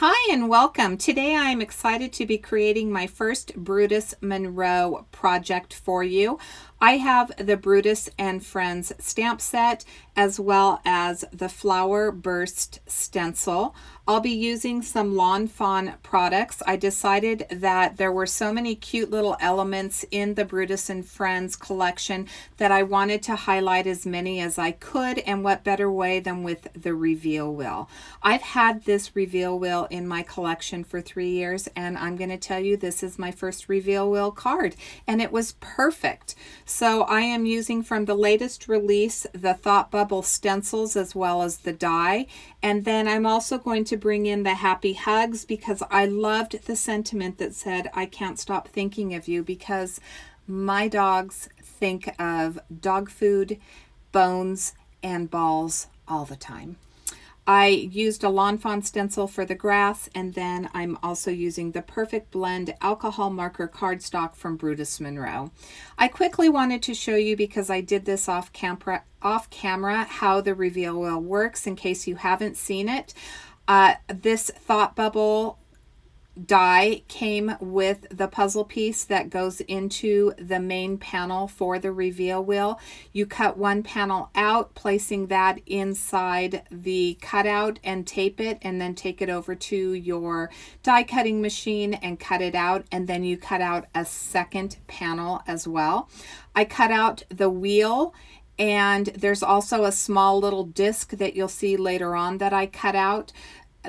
Hi and welcome. Today I am excited to be creating my first Brutus Monroe project for you. I have the Brutus and Friends stamp set as well as the Flower Burst stencil. I'll be using some Lawn Fawn products. I decided that there were so many cute little elements in the Brutus and Friends collection that I wanted to highlight as many as I could, and what better way than with the reveal wheel. I've had this reveal wheel in my collection for 3 years, and I'm going to tell you this is my first reveal wheel card, and it was perfect. So I am using from the latest release the Thought Bubble stencils as well as the die, and then I'm also going to bring in the Happy Hugs because I loved the sentiment that said, "I can't stop thinking of you," because my dogs think of dog food, bones, and balls all the time. I used a Lawn Fawn stencil for the grass, and then I'm also using the Perfect Blend alcohol marker cardstock from Brutus Monroe. I quickly wanted to show you, because I did this off camera, how the reveal wheel works in case you haven't seen it. This Thought Bubble die came with the puzzle piece that goes into the main panel for the reveal wheel. You cut one panel out, placing that inside the cutout, and tape it, and then take it over to your die cutting machine and cut it out, and then you cut out a second panel as well. I cut out the wheel, and there's also a small little disc that you'll see later on that I cut out.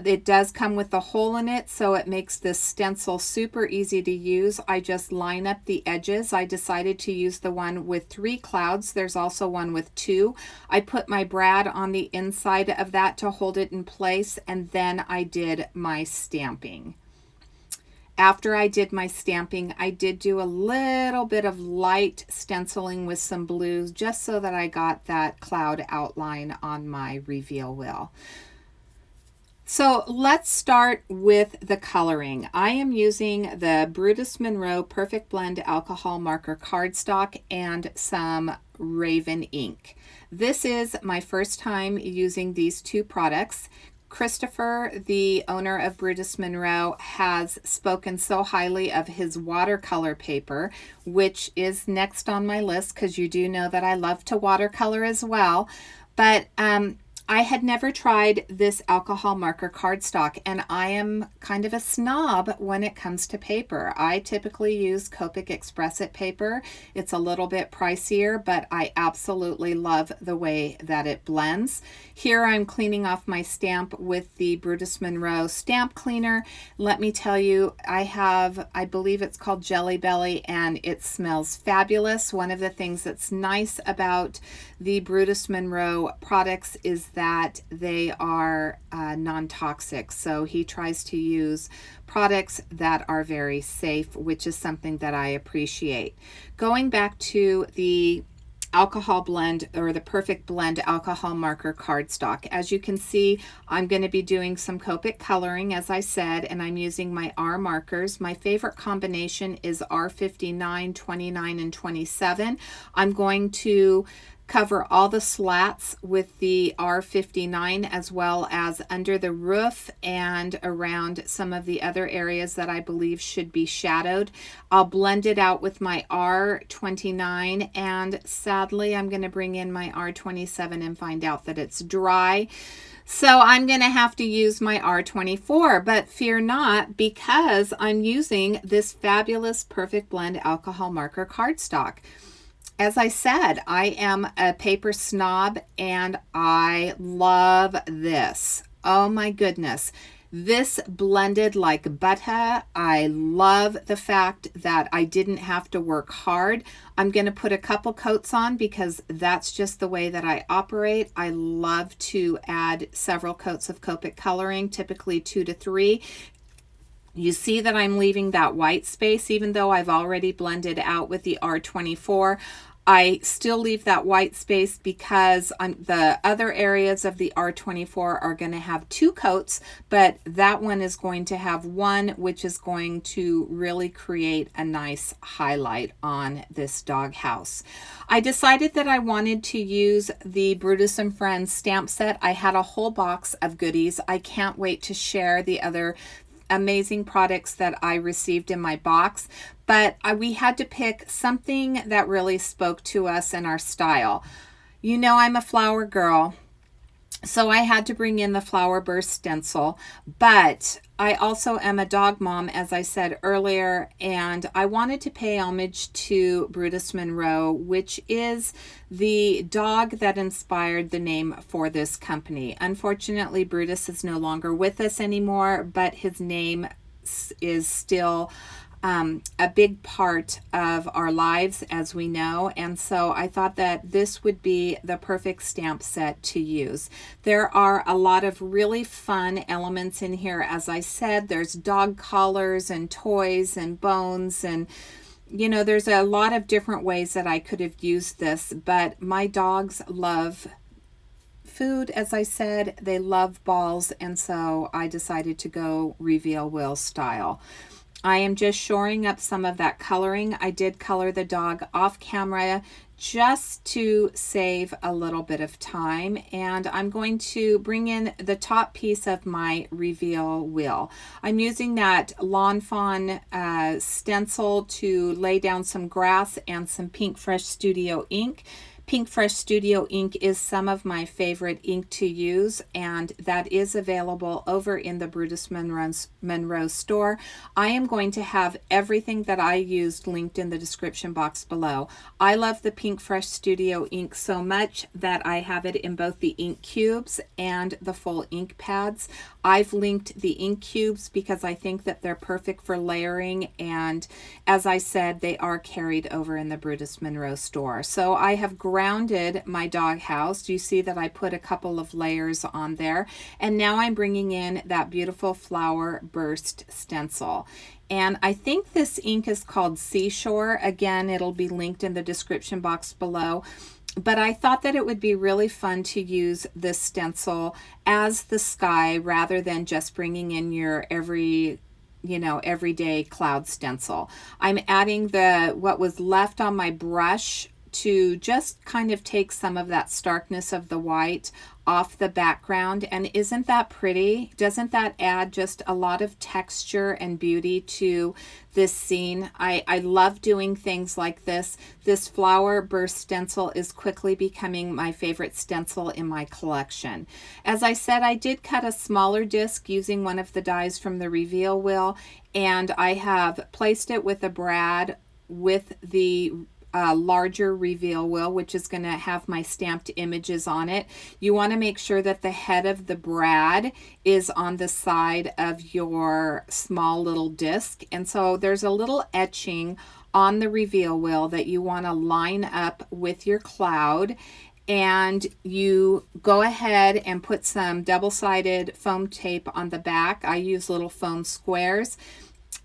It does come with a hole in it, so it makes this stencil super easy to use. I just line up the edges. I decided to use the one with 3 clouds. There's also one with 2. I put my brad on the inside of that to hold it in place, and then I did my stamping. After I did my stamping, I did do a little bit of light stenciling with some blues, just so that I got that cloud outline on my reveal wheel. So let's start with the coloring. I am using the Brutus Monroe Perfect Blend alcohol marker cardstock and some Raven ink. This is my first time using these two products. Christopher, the owner of Brutus Monroe, has spoken so highly of his watercolor paper, which is next on my list, because you do know that I love to watercolor as well. But I had never tried this alcohol marker cardstock, and I am kind of a snob when it comes to paper. I typically use Copic Express It paper. It's a little bit pricier, but I absolutely love the way that it blends. Here I'm cleaning off my stamp with the Brutus Monroe stamp cleaner. Let me tell you, I believe it's called Jelly Belly, and it smells fabulous. One of the things that's nice about the Brutus Monroe products is that they are non-toxic. So he tries to use products that are very safe, which is something that I appreciate. Going back to the alcohol blend, or the Perfect Blend alcohol marker cardstock, as you can see, I'm going to be doing some Copic coloring, as I said, and I'm using my R markers. My favorite combination is R59, 29, and 27. I'm going to cover all the slats with the R59, as well as under the roof and around some of the other areas that I believe should be shadowed. I'll blend it out with my R29, and sadly I'm going to bring in my R27 and find out that it's dry. So I'm going to have to use my R24, but fear not, because I'm using this fabulous Perfect Blend alcohol marker cardstock. As I said, I am a paper snob, and I love this. Oh my goodness. This blended like butter. I love the fact that I didn't have to work hard. I'm going to put a couple coats on because that's just the way that I operate. I love to add several coats of Copic coloring, typically 2 to 3. You see that I'm leaving that white space, even though I've already blended out with the R24. I still leave that white space because the other areas of the R24 are going to have 2 coats, but that one is going to have 1, which is going to really create a nice highlight on this dog house. I decided that I wanted to use the Brutus and Friends stamp set. I had a whole box of goodies. I can't wait to share the other amazing products that I received in my box, but we had to pick something that really spoke to us and our style. You know, I'm a flower girl, so I had to bring in the flower burst stencil, but I also am a dog mom, as I said earlier, and I wanted to pay homage to Brutus Monroe, which is the dog that inspired the name for this company. Unfortunately, Brutus is no longer with us anymore, but his name is still a big part of our lives, as we know, and so I thought that this would be the perfect stamp set to use. There are a lot of really fun elements in here. As I said, there's dog collars and toys and bones, and you know, there's a lot of different ways that I could have used this, but my dogs love food. As I said, they love balls, and so I decided to go reveal Will style. I am just shoring up some of that coloring. I did color the dog off camera just to save a little bit of time, and I'm going to bring in the top piece of my reveal wheel. I'm using that Lawn Fawn stencil to lay down some grass and some Pink Fresh Studio ink. Pink Fresh Studio ink is some of my favorite ink to use, and that is available over in the Brutus Monroe store. I am going to have everything that I used linked in the description box below. I love the Pink Fresh Studio ink so much that I have it in both the ink cubes and the full ink pads. I've linked the ink cubes because I think that they're perfect for layering, and as I said, they are carried over in the Brutus Monroe store. So I have grounded my dog house. You see that I put a couple of layers on there, and now I'm bringing in that beautiful flower burst stencil. And I think this ink is called Seashore. Again, it'll be linked in the description box below. But I thought that it would be really fun to use this stencil as the sky rather than just bringing in your everyday cloud stencil. I'm adding what was left on my brush to just kind of take some of that starkness of the white off the background. And isn't that pretty? Doesn't that add just a lot of texture and beauty to this scene? I love doing things like this. This flower burst stencil is quickly becoming my favorite stencil in my collection. As I said, I did cut a smaller disc using one of the dies from the reveal wheel, and I have placed it with a brad with the larger reveal wheel, which is going to have my stamped images on it. You want to make sure that the head of the brad is on the side of your small little disc, and so there's a little etching on the reveal wheel that you want to line up with your cloud, and you go ahead and put some double-sided foam tape on the back. I use little foam squares,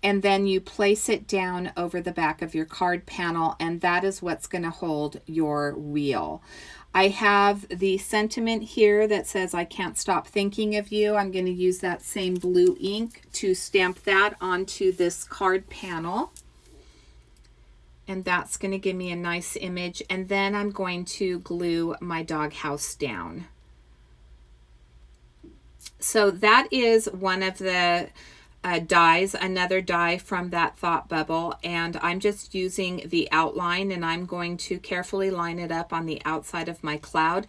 and then you place it down over the back of your card panel, and that is what's going to hold your wheel. I have the sentiment here that says, "I can't stop thinking of you." I'm going to use that same blue ink to stamp that onto this card panel, and that's going to give me a nice image. And then I'm going to glue my doghouse down. So that is one of the dies, another die from that thought bubble, and I'm just using the outline, and I'm going to carefully line it up on the outside of my cloud.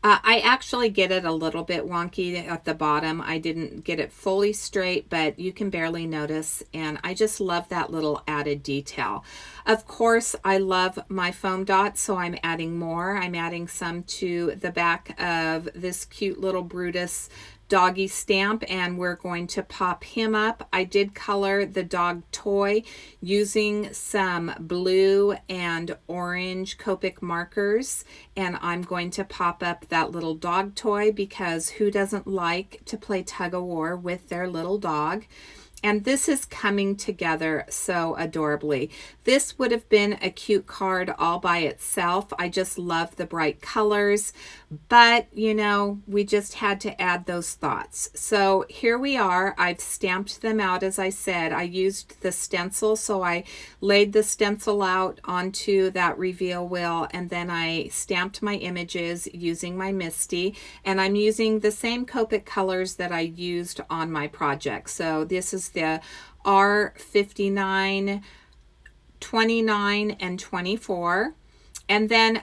I actually get it a little bit wonky at the bottom. I didn't get it fully straight, but you can barely notice, and I just love that little added detail. Of course, I love my foam dots, so I'm adding more. I'm adding some to the back of this cute little Brutus doggy stamp, and we're going to pop him up. I did color the dog toy using some blue and orange Copic markers, and I'm going to pop up that little dog toy because who doesn't like to play tug-of-war with their little dog? And this is coming together so adorably. This would have been a cute card all by itself. I just love the bright colors, but you know, we just had to add those thoughts. So here we are. I've stamped them out. As I said, I used the stencil. So I laid the stencil out onto that reveal wheel, and then I stamped my images using my Misty, and I'm using the same Copic colors that I used on my project. So this is the R59, 29, and 24. And then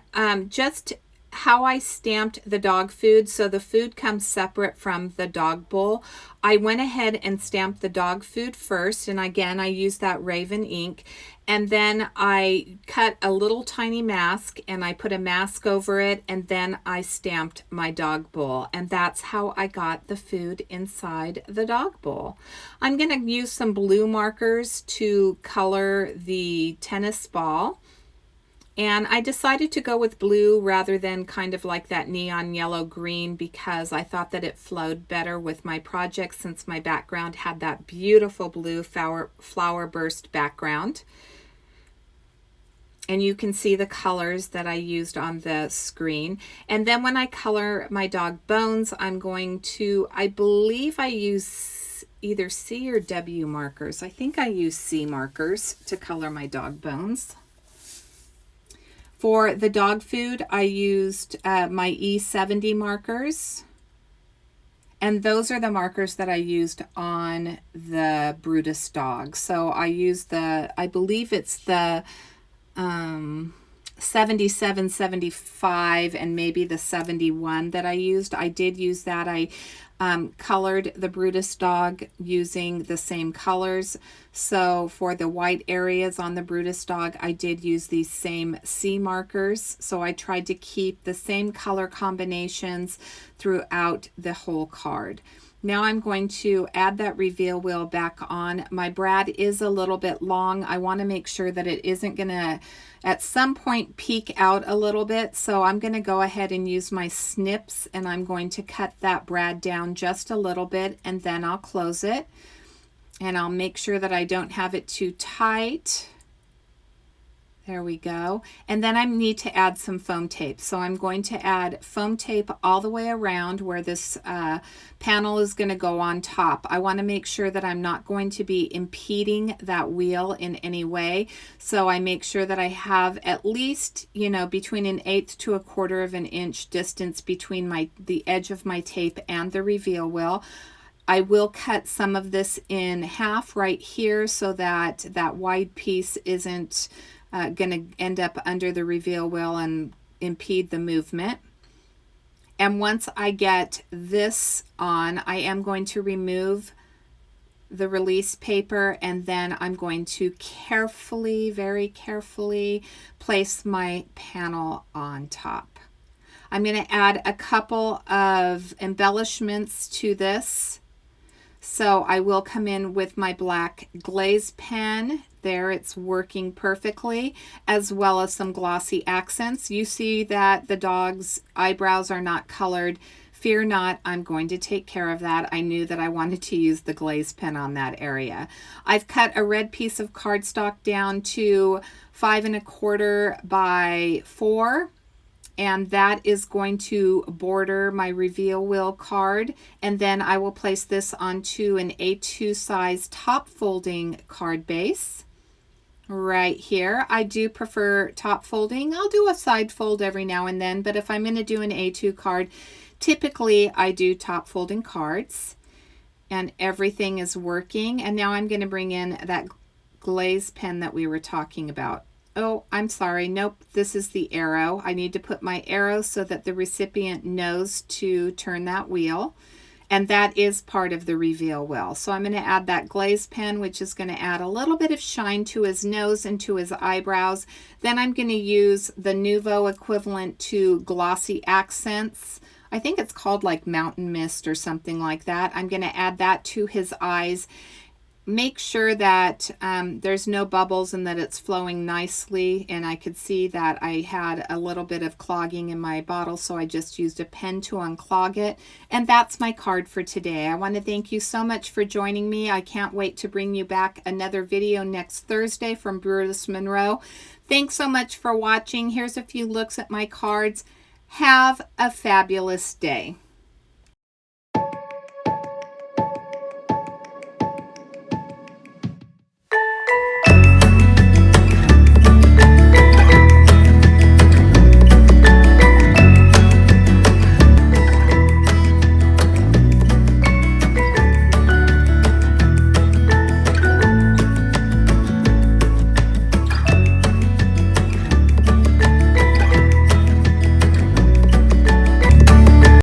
just how I stamped the dog food. So the food comes separate from the dog bowl. I went ahead and stamped the dog food first. And again, I used that Raven ink. And then I cut a little tiny mask and I put a mask over it. And then I stamped my dog bowl. And that's how I got the food inside the dog bowl. I'm going to use some blue markers to color the tennis ball. And I decided to go with blue rather than kind of like that neon yellow green, because I thought that it flowed better with my project since my background had that beautiful blue flower burst background. And you can see the colors that I used on the screen. And then when I color my dog bones, I'm going to, I believe I use either C or W markers. I think I use C markers to color my dog bones. For the dog food, I used my E70 markers. And those are the markers that I used on the Brutus dog. So I used the, I believe it's the 77, 75, and maybe the 71 that I used. I did use that. I colored the Brutus dog using the same colors. So for the white areas on the Brutus dog, I did use these same C markers. So I tried to keep the same color combinations throughout the whole card. Now I'm going to add that reveal wheel back on. My brad is a little bit long. I want to make sure that it isn't going to at some point peek out a little bit. So I'm going to go ahead and use my snips, and I'm going to cut that brad down just a little bit, and then I'll close it. And I'll make sure that I don't have it too tight. There we go. And then I need to add some foam tape. So I'm going to add foam tape all the way around where this panel is going to go on top. I want to make sure that I'm not going to be impeding that wheel in any way. So I make sure that I have at least, you know, between 1/8 to 1/4 of an inch distance between the edge of my tape and the reveal wheel. I will cut some of this in half right here so that that wide piece isn't going to end up under the reveal wheel and impede the movement. And once I get this on, I am going to remove the release paper, and then I'm going to carefully, very carefully place my panel on top. I'm going to add a couple of embellishments to this. So I will come in with my black glaze pen. There, it's working perfectly, as well as some glossy accents. You see that the dog's eyebrows are not colored. Fear not, I'm going to take care of that. I knew that I wanted to use the glaze pen on that area. I've cut a red piece of cardstock down to 5 1/4 by 4. And that is going to border my reveal wheel card. And then I will place this onto an A2 size top folding card base right here. I do prefer top folding. I'll do a side fold every now and then, but if I'm going to do an A2 card, typically I do top folding cards. And everything is working. And now I'm going to bring in that glaze pen that we were talking about. Oh, I'm sorry. Nope, this is the arrow. I need to put my arrow so that the recipient knows to turn that wheel. And that is part of the reveal wheel. So I'm going to add that glaze pen, which is going to add a little bit of shine to his nose and to his eyebrows. Then I'm going to use the Nouveau equivalent to glossy accents. I think it's called like Mountain Mist or something like that. I'm going to add that to his eyes. make sure that there's no bubbles and that it's flowing nicely. And I could see that I had a little bit of clogging in my bottle, so I just used a pen to unclog it. And that's my card for today. I want to thank you so much for joining me. I can't wait to bring you back another video next Thursday from Brutus Monroe. Thanks so much for watching. Here's a few looks at my cards. Have a fabulous day.